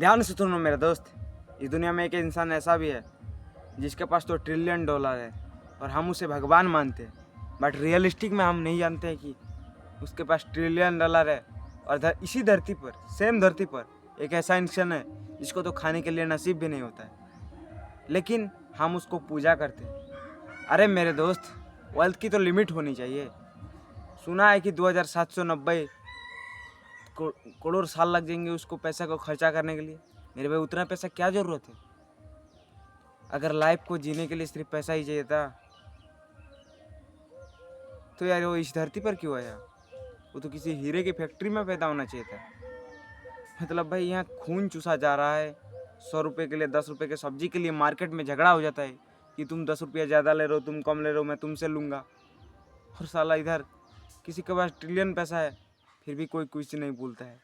ध्यान से सुनो मेरे दोस्त, इस दुनिया में एक इंसान ऐसा भी है जिसके पास तो ट्रिलियन डॉलर है और हम उसे भगवान मानते हैं। बट रियलिस्टिक में हम नहीं जानते हैं कि उसके पास ट्रिलियन डॉलर है और इसी धरती पर, सेम धरती पर एक ऐसा इंसान है जिसको तो खाने के लिए नसीब भी नहीं होता है, लेकिन हम उसको पूजा करते हैं। अरे मेरे दोस्त, वेल्थ की तो लिमिट होनी चाहिए। सुना है कि 2790 करोड़ साल लग जाएंगे उसको पैसा को खर्चा करने के लिए। मेरे भाई उतना पैसा क्या ज़रूरत है? अगर लाइफ को जीने के लिए सिर्फ पैसा ही चाहिए था तो यार वो इस धरती पर क्यों आया? वो तो किसी हीरे की फैक्ट्री में पैदा होना चाहिए था। मतलब भाई यहाँ खून चूसा जा रहा है। 100 रुपये के लिए 10 रुपये के सब्जी के लिए मार्केट में झगड़ा हो जाता है कि तुम 10 रुपया ज़्यादा ले रहे हो, तुम कम ले रहे हो, मैं तुमसे लूँगा। और साला इधर किसी के पास ट्रिलियन पैसा है फिर भी कोई कुछ नहीं बोलता है,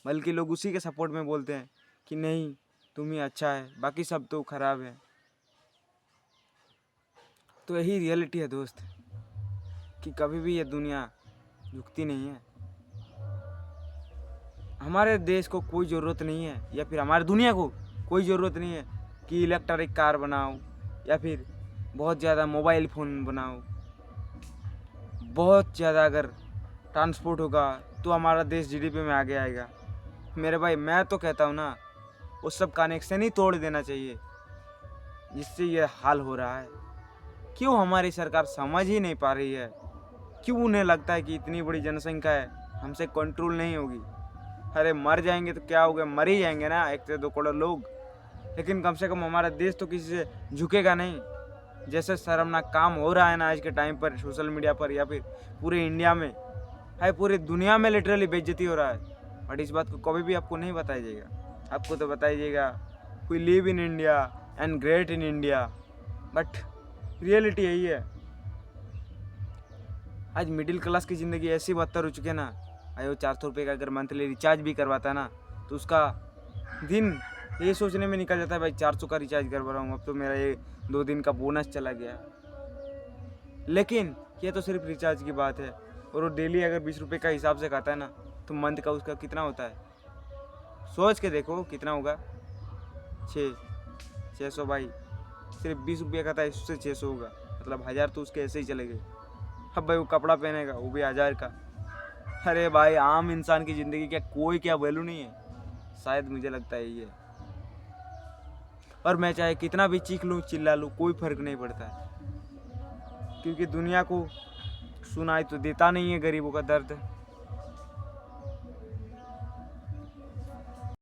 बल्कि लोग उसी के सपोर्ट में बोलते हैं कि नहीं तुम ही अच्छा है, बाकी सब तो खराब है। तो यही रियलिटी है दोस्त, कि कभी भी ये दुनिया झुकती नहीं है। हमारे देश को कोई ज़रूरत नहीं है, या फिर हमारी दुनिया को कोई ज़रूरत नहीं है कि इलेक्ट्रिक कार बनाओ या फिर बहुत ज़्यादा मोबाइल फ़ोन बनाओ। बहुत ज़्यादा अगर ट्रांसपोर्ट होगा तो हमारा देश जीडीपी में आगे आएगा। मेरे भाई मैं तो कहता हूँ ना, वो सब कनेक्शन ही तोड़ देना चाहिए जिससे ये हाल हो रहा है। क्यों हमारी सरकार समझ ही नहीं पा रही है? क्यों उन्हें लगता है कि इतनी बड़ी जनसंख्या है, हमसे कंट्रोल नहीं होगी? अरे मर जाएंगे तो क्या हो गया, मर ही जाएंगे ना 1 से 2 करोड़ लोग, लेकिन कम से कम हमारा देश तो किसी से झुकेगा नहीं। जैसे शर्मनाक काम हो रहा है ना आज के टाइम पर सोशल मीडिया पर या फिर पूरे इंडिया में, है पूरी दुनिया में लिटरली बेइज्जती हो रहा है। बट इस बात को कभी भी आपको नहीं बताया जाएगा। आपको तो बताया जाएगा we live in India and great in India, but reality यही है। आज मिडिल क्लास की ज़िंदगी ऐसी बदतर हो चुकी है ना। भाई वो 400 रुपये का अगर मंथली रिचार्ज भी करवाता है ना तो उसका दिन ये सोचने में निकल जाता है भाई 400 का रिचार्ज करवा रहा हूँ, अब तो मेरा ये 2 दिन का बोनस चला गया। लेकिन ये तो सिर्फ रिचार्ज की बात है, और वो डेली अगर 20 रुपये का हिसाब से खाता है ना तो मंथ का उसका कितना होता है? सोच के देखो कितना होगा। 600 भाई, सिर्फ 20 रुपये का था, इससे 600 होगा, मतलब 1000 तो उसके ऐसे ही चले गए। अब भाई वो कपड़ा पहनेगा वो भी 1000 का। अरे भाई आम इंसान की ज़िंदगी क्या वैल्यू नहीं है? शायद मुझे लगता है ये। और मैं चाहे कितना भी चीख लूँ चिल्ला लूँ कोई फ़र्क नहीं पड़ता है, क्योंकि दुनिया को सुनाई तो देता नहीं है गरीबों का दर्द।